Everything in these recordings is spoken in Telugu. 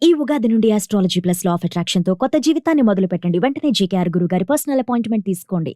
ఈ ఉగాది నుండి astrology plus law of attraction తో కొత్త జీవితాన్ని మొదలు పెట్టండి. వెంటనే జీకేఆర్ గురువు గారి పర్సనల్ అపాయింట్మెంట్ తీసుకోండి.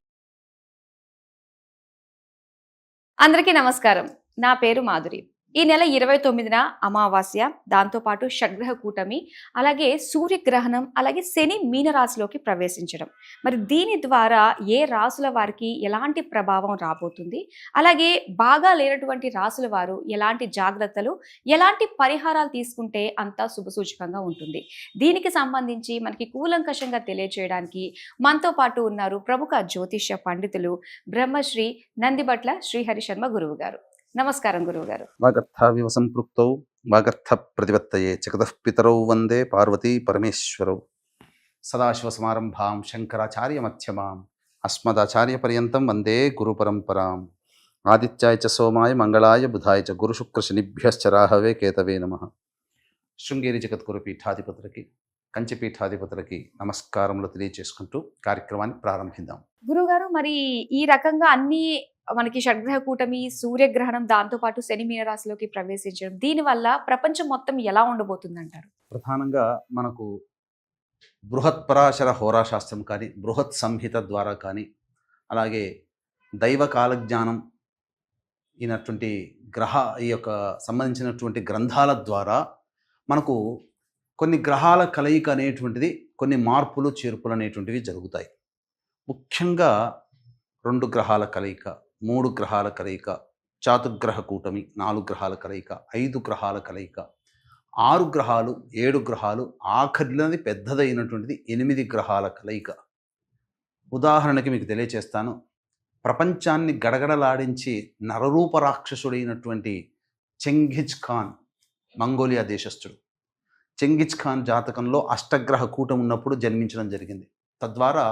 అందరికీ నమస్కారం. నా పేరు మాధురి. ఈ నెల 29న అమావాస్య, దాంతోపాటు షడ్గ్రహ కూటమి, అలాగే సూర్యగ్రహణం, అలాగే శని మీనరాశిలోకి ప్రవేశించడం. మరి దీని ద్వారా ఏ రాసుల వారికి ఎలాంటి ప్రభావం రాబోతుంది, అలాగే బాగా లేనటువంటి రాసుల వారు ఎలాంటి జాగ్రత్తలు, ఎలాంటి పరిహారాలు తీసుకుంటే అంతా శుభసూచకంగా ఉంటుంది. దీనికి సంబంధించి మనకి కూలంకషంగా తెలియజేయడానికి మనతో పాటు ఉన్నారు ప్రముఖ జ్యోతిష్య పండితులు బ్రహ్మశ్రీ నందిబట్ల శ్రీహరి శర్మ గురువు గారు. నమస్కారం గురువు గారు. వాగర్థావివ సంపృక్తౌ వాగర్థ ప్రతిపత్తయే జగతః పితరౌ వందే పార్వతీ పరమేశ్వరౌ. సదాశివ సమారంభాం శంకరాచార్య మధ్యమాం అస్మదాచార్య పర్యంతం వందే గురు పరంపరాం. ఆదిత్యాయ చ సోమాయ మంగళాయ బుధాయ చ గురు శుక్ర శనిభ్యశ్చ రాహవే కేతవే నమః. శృంగేరి జగద్గురు పీఠాధిపతులకి, కంచిపీఠాధిపతులకి నమస్కారములు తెలియజేసుకుంటూ కార్యక్రమాన్ని ప్రారంభిద్దాం. గురుగారు, మరి ఈ రకంగా అన్ని మనకి షడ్గ్రహ కూటమి, సూర్యగ్రహణం, దాంతోపాటు శని మీనరాశిలోకి ప్రవేశించడం, దీనివల్ల ప్రపంచం మొత్తం ఎలా ఉండబోతుంది అంటారు? ప్రధానంగా మనకు బృహత్పరాశర హోరాశాస్త్రం కానీ, బృహత్ సంహిత ద్వారా కానీ, అలాగే దైవ కాలజ్ఞానం అయినటువంటి ఈ యొక్క సంబంధించినటువంటి గ్రంథాల ద్వారా మనకు కొన్ని గ్రహాల కలయిక అనేటువంటిది, కొన్ని మార్పులు చేర్పులు అనేటువంటివి జరుగుతాయి. ముఖ్యంగా 2 గ్రహాల కలయిక, 3 గ్రహాల కలయిక, చాతుర్గ్రహ కూటమి, 4 గ్రహాల కలయిక, 5 గ్రహాల కలయిక, 6 గ్రహాలు, 7 గ్రహాలు, ఆఖరినది పెద్దదైనటువంటిది 8 గ్రహాల కలయిక. ఉదాహరణకి మీకు తెలియచేస్తాను. ప్రపంచాన్ని గడగడలాడించి నరరూప రాక్షసుడైనటువంటి Genghis Khan, Mongolia దేశస్థుడు. Genghis Khan జాతకంలో అష్టగ్రహ కూటమి ఉన్నప్పుడు జన్మించడం జరిగింది. తద్వారా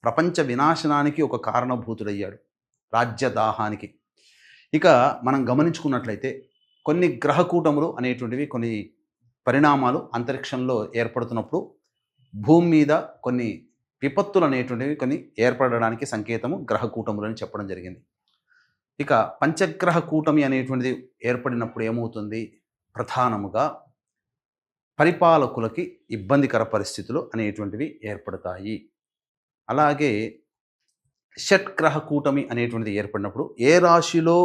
ప్రపంచ వినాశనానికి ఒక కారణభూతుడయ్యాడు, రాజ్యదాహానికి. ఇక మనం గమనించుకున్నట్లయితే కొన్ని గ్రహ కూటములు అనేటువంటివి, కొన్ని పరిణామాలు అంతరిక్షంలో ఏర్పడుతున్నప్పుడు భూమి మీద కొన్ని విపత్తులు అనేటువంటివి కొన్ని ఏర్పడడానికి సంకేతము గ్రహ కూటములు అని చెప్పడం జరిగింది. ఇక పంచగ్రహ కూటమి అనేటువంటిది ఏర్పడినప్పుడు ఏమవుతుంది? ప్రధానముగా పరిపాలకులకి ఇబ్బందికర పరిస్థితులు అనేటువంటివి ఏర్పడతాయి. అలాగే షట్గ్రహ కూటమి అనేటువంటిది ఏర్పడినప్పుడు ఏ రాశిలో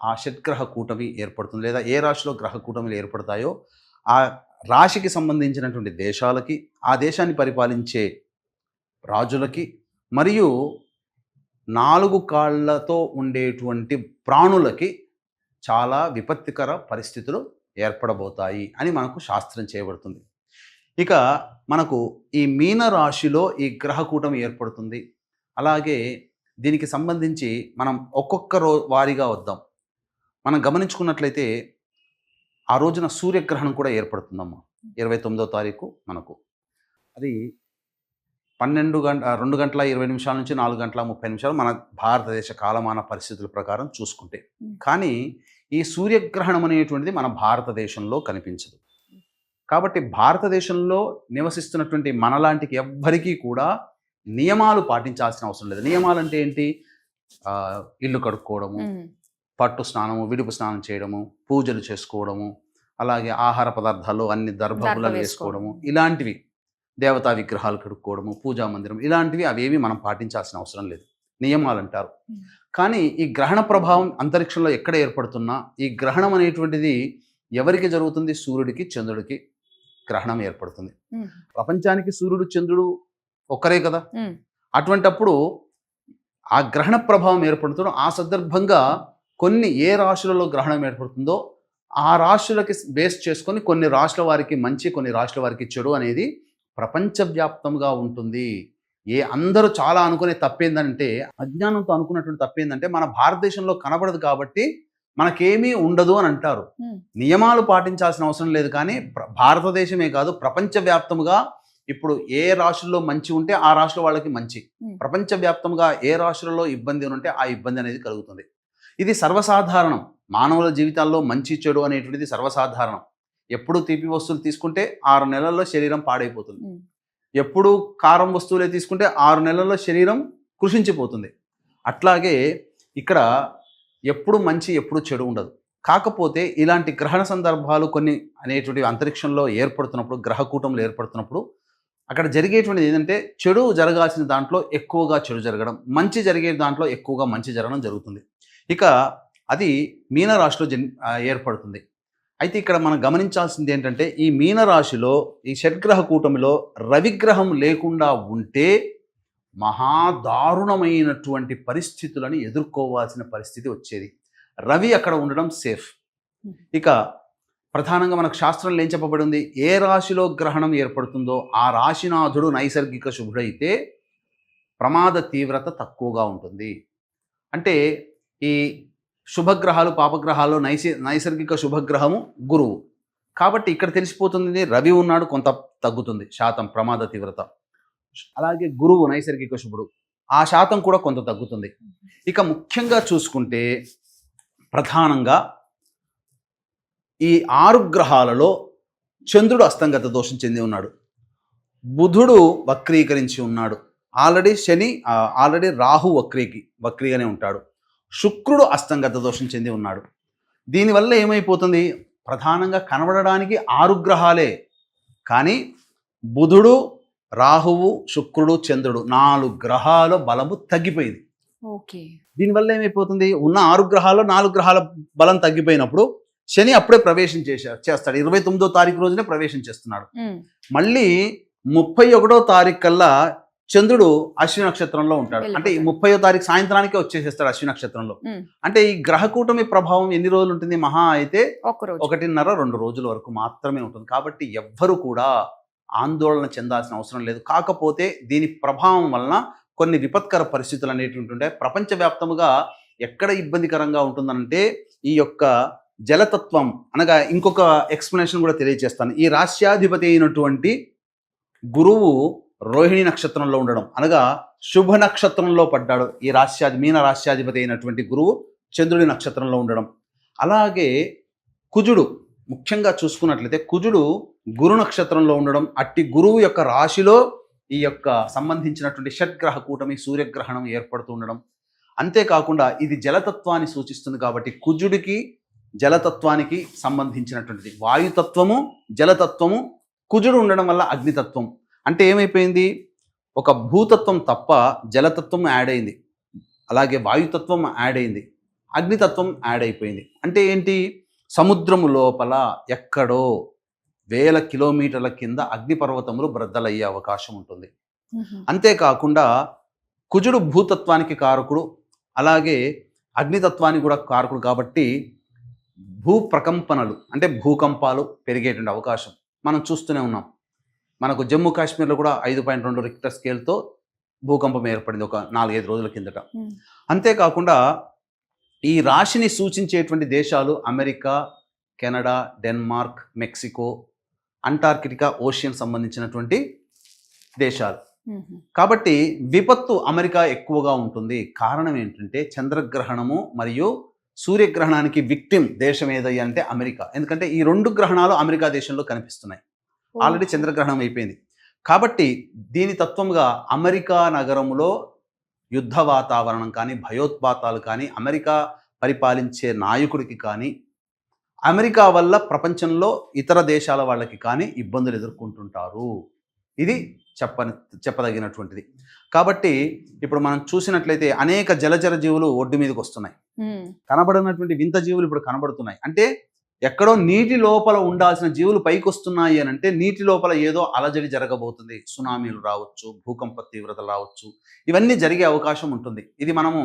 ఆ షట్గ్రహ కూటమి ఏర్పడుతుంది, లేదా ఏ రాశిలో గ్రహ కూటమిలు ఏర్పడతాయో ఆ రాశికి సంబంధించినటువంటి దేశాలకి, ఆ దేశాన్ని పరిపాలించే రాజులకి, మరియు 4 కాళ్ళతో ఉండేటువంటి ప్రాణులకి చాలా విపత్తికర పరిస్థితులు ఏర్పడబోతాయి అని మనకు శాస్త్రం చేయబడుతుంది. ఇక మనకు ఈ మీన రాశిలో ఈ గ్రహ కూటమి ఏర్పడుతుంది. అలాగే దీనికి సంబంధించి మనం ఒక్కొక్క వారిగా వద్దాం. మనం గమనించుకున్నట్లయితే ఆ రోజున సూర్యగ్రహణం కూడా ఏర్పడుతుందమ్మా. 29వ తారీఖు మనకు అది 2 గంటల 20 నిమిషాల నుంచి 4 గంటల 30 నిమిషాలు మన భారతదేశ కాలమాన పరిస్థితుల ప్రకారం చూసుకుంటే. కానీ ఈ సూర్యగ్రహణం అనేటువంటిది మన భారతదేశంలో కనిపించదు. కాబట్టి భారతదేశంలో నివసిస్తున్నటువంటి మనలాంటికి ఎవ్వరికీ కూడా నియమాలు పాటించాల్సిన అవసరం లేదు. నియమాలు అంటే ఏంటి? ఇల్లు కడుక్కోవడము, పట్టు స్నానము, విడుపు స్నానం చేయడము, పూజలు చేసుకోవడము, అలాగే ఆహార పదార్థాలు అన్ని దర్భములు వేసుకోవడము, ఇలాంటివి, దేవతా విగ్రహాలు కడుక్కోవడము, పూజా మందిరం, ఇలాంటివి అవేవి మనం పాటించాల్సిన అవసరం లేదు. నియమాలు అంటారు. కానీ ఈ గ్రహణ ప్రభావం అంతరిక్షంలో ఎక్కడ ఏర్పడుతున్నా ఈ గ్రహణం అనేటువంటిది ఎవరికి జరుగుతుంది? సూర్యుడికి, చంద్రుడికి గ్రహణం ఏర్పడుతుంది. ప్రపంచానికి సూర్యుడు, చంద్రుడు ఒక్కరే కదా. అటువంటప్పుడు ఆ గ్రహణ ప్రభావం ఏర్పడుతుందో ఆ సందర్భంగా కొన్ని ఏ రాశులలో గ్రహణం ఏర్పడుతుందో ఆ రాశులకి బేస్ చేసుకొని కొన్ని రాశుల వారికి మంచి, కొన్ని రాశుల వారికి చెడు అనేది ప్రపంచవ్యాప్తంగా ఉంటుంది. అందరూ చాలా అనుకునే తప్పేందంటే, అజ్ఞానంతో అనుకున్నటువంటి తప్పేందంటే, మన భారతదేశంలో కనబడదు కాబట్టి మనకేమీ ఉండదు అని అంటారు. నియమాలు పాటించాల్సిన అవసరం లేదు. కానీ భారతదేశమే కాదు, ప్రపంచవ్యాప్తంగా ఇప్పుడు ఏ రాశుల్లో మంచి ఉంటే ఆ రాశుల వాళ్ళకి మంచి, ప్రపంచవ్యాప్తంగా ఏ రాశులలో ఇబ్బంది ఉంటే ఆ ఇబ్బంది అనేది కలుగుతుంది. ఇది సర్వసాధారణం. మానవుల జీవితాల్లో మంచి చెడు అనేటువంటిది సర్వసాధారణం. ఎప్పుడు తీపి వస్తువులు తీసుకుంటే 6 నెలల్లో శరీరం పాడైపోతుంది. ఎప్పుడు కారం వస్తువులే తీసుకుంటే 6 నెలల్లో శరీరం కృషించిపోతుంది. అట్లాగే ఇక్కడ ఎప్పుడు మంచి, ఎప్పుడు చెడు ఉండదు. కాకపోతే ఇలాంటి గ్రహణ సందర్భాలు కొన్ని అనేటువంటివి అంతరిక్షంలో ఏర్పడుతున్నప్పుడు, గ్రహ కూటములు ఏర్పడుతున్నప్పుడు అక్కడ జరిగేటువంటిది ఏంటంటే చెడు జరగాల్సిన దాంట్లో ఎక్కువగా చెడు జరగడం, మంచి జరిగే దాంట్లో ఎక్కువగా మంచి జరగడం జరుగుతుంది. ఇక అది మీనరాశిలో ఏర్పడుతుంది. అయితే ఇక్కడ మనం గమనించాల్సింది ఏంటంటే ఈ మీనరాశిలో ఈ షడ్గ్రహ కూటమిలో రవిగ్రహం లేకుండా ఉంటే మహాదారుణమైనటువంటి పరిస్థితులను ఎదుర్కోవాల్సిన పరిస్థితి వచ్చేది. రవి అక్కడ ఉండడం సేఫ్. ఇక ప్రధానంగా మనకు శాస్త్రంలో ఏం చెప్పబడి ఉంది, ఏ రాశిలో గ్రహణం ఏర్పడుతుందో ఆ రాశినాథుడు నైసర్గిక శుభుడైతే ప్రమాద తీవ్రత తక్కువగా ఉంటుంది. అంటే ఈ శుభగ్రహాలు పాపగ్రహాలు నైసర్గిక శుభగ్రహము గురువు కాబట్టి ఇక్కడ తెలిసిపోతుంది రవి ఉన్నాడు, కొంత తగ్గుతుంది శాతం ప్రమాద తీవ్రత. అలాగే గురువు నైసర్గిక శుభుడు, ఆ శాతం కూడా కొంత తగ్గుతుంది. ఇక ముఖ్యంగా చూసుకుంటే ప్రధానంగా ఈ 6 గ్రహాలలో చంద్రుడు అస్తంగత దోషం చెంది ఉన్నాడు, బుధుడు వక్రీకరించి ఉన్నాడు, ఆల్రెడీ రాహు వక్రీగానే ఉంటాడు, శుక్రుడు అస్తంగత దోషం చెంది ఉన్నాడు. దీనివల్ల ఏమైపోతుంది, ప్రధానంగా కనబడడానికి 6 గ్రహాలే కానీ బుధుడు, రాహువు, శుక్రుడు, చంద్రుడు 4 గ్రహాల బలము తగ్గిపోయింది. ఓకే. దీనివల్ల ఏమైపోతుంది, ఉన్న 6 గ్రహాల్లో 4 గ్రహాల బలం తగ్గిపోయినప్పుడు శని అప్పుడే ప్రవేశం చేస్తాడు. 29వ తారీఖు రోజునే ప్రవేశం చేస్తున్నాడు. మళ్ళీ 31వ తారీఖు కల్లా చంద్రుడు అశ్విని నక్షత్రంలో ఉంటాడు. అంటే ఈ 30వ తారీఖు సాయంత్రానికే వచ్చేసేస్తాడు అశ్విని నక్షత్రంలో. అంటే ఈ గ్రహ కూటమి ప్రభావం ఎన్ని రోజులు ఉంటుంది, మహా అయితే 1.5-2 రోజుల వరకు మాత్రమే ఉంటుంది. కాబట్టి ఎవ్వరు కూడా ఆందోళన చెందాల్సిన అవసరం లేదు. కాకపోతే దీని ప్రభావం వలన కొన్ని విపత్కర పరిస్థితులు అనేటువంటి ఉంటాయి. ప్రపంచవ్యాప్తముగా ఎక్కడ ఇబ్బందికరంగా ఉంటుందంటే ఈ యొక్క జలతత్వం అనగా ఇంకొక ఎక్స్ప్లెనేషన్ కూడా తెలియజేస్తాను. ఈ రాశ్యాధిపతి అయినటువంటి గురువు రోహిణి నక్షత్రంలో ఉండడం అనగా శుభ నక్షత్రంలో పడ్డాడు. ఈ మీన రాశ్యాధిపతి అయినటువంటి గురువు చంద్రుడి నక్షత్రంలో ఉండడం. అలాగే కుజుడు ముఖ్యంగా చూసుకున్నట్లయితే కుజుడు గురు నక్షత్రంలో ఉండడం, అట్టి గురువు యొక్క రాశిలో ఈ యొక్క సంబంధించినటువంటి షడ్గ్రహ కూటమి సూర్యగ్రహణం ఏర్పడుతూ ఉండడం. అంతేకాకుండా ఇది జలతత్వాన్ని సూచిస్తుంది కాబట్టి కుజుడికి జలతత్వానికి సంబంధించినటువంటిది వాయుతత్వము, జలతత్వము, కుజుడు ఉండడం వల్ల అగ్నితత్వం. అంటే ఏమైపోయింది, ఒక భూతత్వం తప్ప జలతత్వం యాడ్ అయింది, అలాగే వాయుతత్వం యాడ్ అయింది, అగ్నితత్వం యాడ్ అయిపోయింది. అంటే ఏంటి, సముద్రము లోపల ఎక్కడో 1000 కిలోమీటర్ల కింద అగ్నిపర్వతములు బ్రద్దలయ్యే అవకాశం ఉంటుంది. అంతేకాకుండా కుజుడు భూతత్వానికి కారకుడు, అలాగే అగ్నితత్వానికి కూడా కారకుడు కాబట్టి భూ ప్రకంపనలు అంటే భూకంపాలు పెరిగేటువంటి అవకాశం మనం చూస్తూనే ఉన్నాం. మనకు జమ్మూ కాశ్మీర్లో కూడా 5.2 రిక్టర్ స్కేల్తో భూకంపం ఏర్పడింది ఒక 4-5 రోజుల కిందట. అంతేకాకుండా ఈ రాశిని సూచించేటువంటి దేశాలు America, Canada, Denmark, Mexico, Antarctica ocean సంబంధించినటువంటి దేశాలు. కాబట్టి విపత్తు అమెరికా ఎక్కువగా ఉంటుంది. కారణం ఏంటంటే చంద్రగ్రహణము మరియు సూర్యగ్రహణానికి విక్టిమ్ దేశం ఏదయ్యా అంటే అమెరికా. ఎందుకంటే ఈ 2 గ్రహణాలు అమెరికా దేశంలో కనిపిస్తున్నాయి. ఆల్రెడీ చంద్రగ్రహణం అయిపోయింది కాబట్టి దీని తత్వంగా అమెరికా నగరంలో యుద్ధ వాతావరణం కానీ భయోత్పాతాలు కానీ అమెరికా పరిపాలించే నాయకుడికి కానీ అమెరికా వల్ల ప్రపంచంలో ఇతర దేశాల వాళ్ళకి కానీ ఇబ్బందులు ఎదుర్కొంటుంటారు. ఇది చెప్పదగినటువంటిది. కాబట్టి ఇప్పుడు మనం చూసినట్లయితే అనేక జలచర జీవులు ఒడ్డు మీదకి వస్తున్నాయి. కనబడినటువంటి వింత జీవులు ఇప్పుడు కనబడుతున్నాయి. అంటే ఎక్కడో నీటి లోపల ఉండాల్సిన జీవులు పైకి వస్తున్నాయి అని అంటే నీటి లోపల ఏదో అలజడి జరగబోతుంది. సునామీలు రావచ్చు, భూకంప తీవ్రతలు రావచ్చు, ఇవన్నీ జరిగే అవకాశం ఉంటుంది. ఇది మనము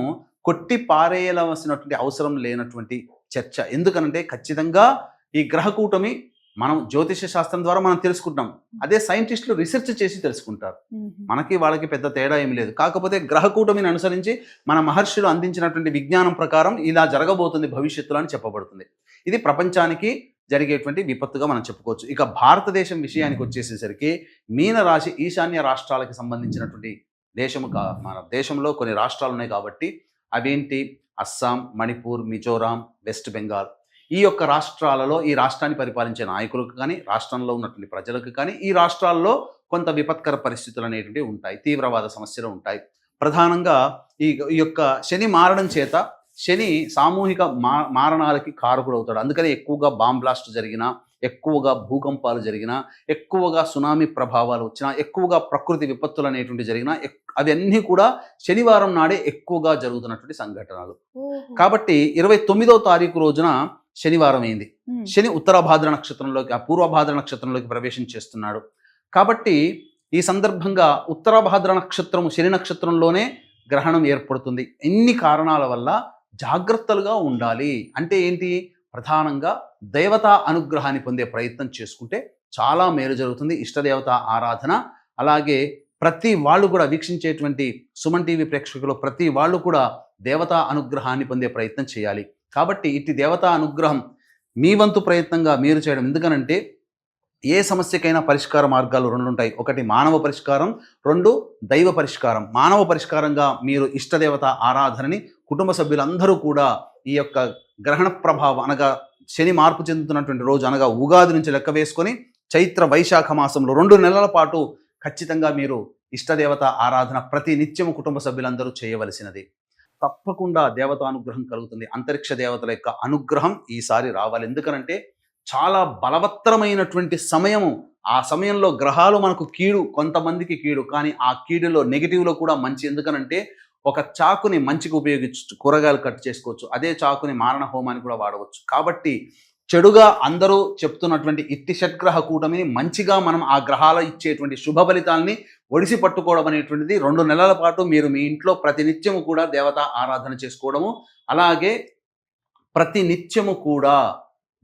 కొట్టి పారేయవలసినటువంటి అవసరం లేనటువంటి చర్చ. ఎందుకనంటే ఖచ్చితంగా ఈ గ్రహ కూటమి మనం జ్యోతిష శాస్త్రం ద్వారా మనం తెలుసుకుంటాం, అదే సైంటిస్టులు రీసెర్చ్ చేసి తెలుసుకుంటారు. మనకి వాళ్ళకి పెద్ద తేడా ఏమి లేదు. కాకపోతే గ్రహ కూటమిని అనుసరించి మన మహర్షులు అందించినటువంటి విజ్ఞానం ప్రకారం ఇలా జరగబోతుంది భవిష్యత్తులో అని చెప్పబడుతుంది. ఇది ప్రపంచానికి జరిగేటువంటి విపత్తుగా మనం చెప్పుకోవచ్చు. ఇక భారతదేశం విషయానికి వచ్చేసేసరికి మీనరాశి ఈశాన్య రాష్ట్రాలకు సంబంధించినటువంటి దేశము. మన దేశంలో కొన్ని రాష్ట్రాలు ఉన్నాయి కాబట్టి అవేంటి, అస్సాం, మణిపూర్, మిజోరాం, వెస్ట్ బెంగాల్. ఈ యొక్క రాష్ట్రాలలో ఈ రాష్ట్రాన్ని పరిపాలించే నాయకులకు కానీ రాష్ట్రంలో ఉన్నటువంటి ప్రజలకు కానీ ఈ రాష్ట్రాల్లో కొంత విపత్కర పరిస్థితులు అనేటువంటివి ఉంటాయి, తీవ్రవాద సమస్యలు ఉంటాయి. ప్రధానంగా ఈ యొక్క శని మారడం చేత శని సామూహిక మారణాలకి కారకుడు అవుతాడు. అందుకని ఎక్కువగా బాంబ్ బ్లాస్ట్ జరిగినా, ఎక్కువగా భూకంపాలు జరిగినా, ఎక్కువగా సునామీ ప్రభావాలు వచ్చినా, ఎక్కువగా ప్రకృతి విపత్తులు అనేటువంటి జరిగినా అవన్నీ కూడా శనివారం నాడే ఎక్కువగా జరుగుతున్నటువంటి సంఘటనలు. కాబట్టి 29వ తారీఖు రోజున శనివారం అయింది. శని ఉత్తరాభాద్ర నక్షత్రంలోకి, పూర్వభాద్ర నక్షత్రంలోకి ప్రవేశం చేస్తున్నాడు. కాబట్టి ఈ సందర్భంగా ఉత్తరాభాద్ర నక్షత్రము శని నక్షత్రంలోనే గ్రహణం ఏర్పడుతుంది. ఇన్ని కారణాల వల్ల జాగ్రత్తలుగా ఉండాలి. అంటే ఏంటి? ప్రధానంగా దేవతా అనుగ్రహాన్ని పొందే ప్రయత్నం చేసుకుంటే చాలా మేలు జరుగుతుంది. ఇష్టదేవత ఆరాధన, అలాగే ప్రతి వాళ్ళు కూడా వీక్షించేటువంటి సుమన్ టీవీ ప్రేక్షకులు ప్రతి వాళ్ళు కూడా దేవతా అనుగ్రహాన్ని పొందే ప్రయత్నం చేయాలి. కాబట్టి ఇట్టి దేవతా అనుగ్రహం మీ వంతు ప్రయత్నంగా మీరు చేయడం. ఎందుకనంటే ఏ సమస్యకైనా పరిష్కార మార్గాలు 2 ఉంటాయి. ఒకటి మానవ పరిష్కారం, 2 దైవ పరిష్కారం. మానవ పరిష్కారంగా మీరు ఇష్టదేవత ఆరాధనని కుటుంబ సభ్యులందరూ కూడా ఈ యొక్క గ్రహణ ప్రభావం అనగా శని మార్పు చెందుతున్నటువంటి రోజు అనగా ఉగాది నుంచి లెక్క వేసుకొని చైత్ర వైశాఖ మాసంలో 2 నెలల పాటు ఖచ్చితంగా మీరు ఇష్టదేవత ఆరాధన ప్రతి నిత్యము కుటుంబ సభ్యులందరూ చేయవలసినది. తప్పకుండా దేవతానుగ్రహం కలుగుతుంది. అంతరిక్ష దేవతల యొక్క అనుగ్రహం ఈసారి రావాలి. ఎందుకనంటే చాలా బలవత్తరమైనటువంటి సమయము. ఆ సమయంలో గ్రహాలు మనకు కీడు, కొంతమందికి కీడు, కానీ ఆ కీడులో నెగిటివ్లో కూడా మంచి. ఎందుకనంటే ఒక చాకుని మంచికి ఉపయోగించవచ్చు, కూరగాయలు కట్ చేసుకోవచ్చు. అదే చాకుని మారణ హోమానికి కూడా వాడవచ్చు. కాబట్టి చెడుగా అందరూ చెప్తున్నటువంటి ఇట్టి షట్గ్రహ కూటమిని మంచిగా మనం ఆ గ్రహాల ఇచ్చేటువంటి శుభ ఫలితాలని ఒడిసి పట్టుకోవడం అనేటువంటిది 2 నెలల పాటు మీరు మీ ఇంట్లో ప్రతి నిత్యము కూడా దేవతా ఆరాధన చేసుకోవడము, అలాగే ప్రతి నిత్యము కూడా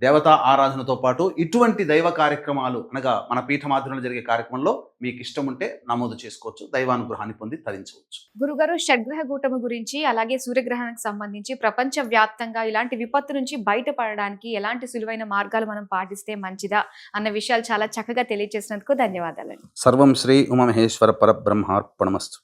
దేవతా ఆరాధనతో పాటు ఇటువంటి దైవ కార్యక్రమాలు అనగా మన పీఠమాధ్యంలో జరిగే కార్యక్రమంలో మీకు ఇష్టం ఉంటే నమోదు చేసుకోవచ్చు. దైవానుగ్రహాన్ని పొంది తరించవచ్చు. గురుగారు, షడ్గ్రహ కూటమి గురించి అలాగే సూర్యగ్రహణానికి సంబంధించి ప్రపంచ వ్యాప్తంగా ఇలాంటి విపత్తు నుంచి బయటపడడానికి ఎలాంటి సులువైన మార్గాలు మనం పాటిస్తే మంచిదా అన్న విషయాలు చాలా చక్కగా తెలియజేసినందుకు ధన్యవాదాలు. సర్వం శ్రీ ఉమామహేశ్వర పరబ్రహ్మార్పణమస్తు.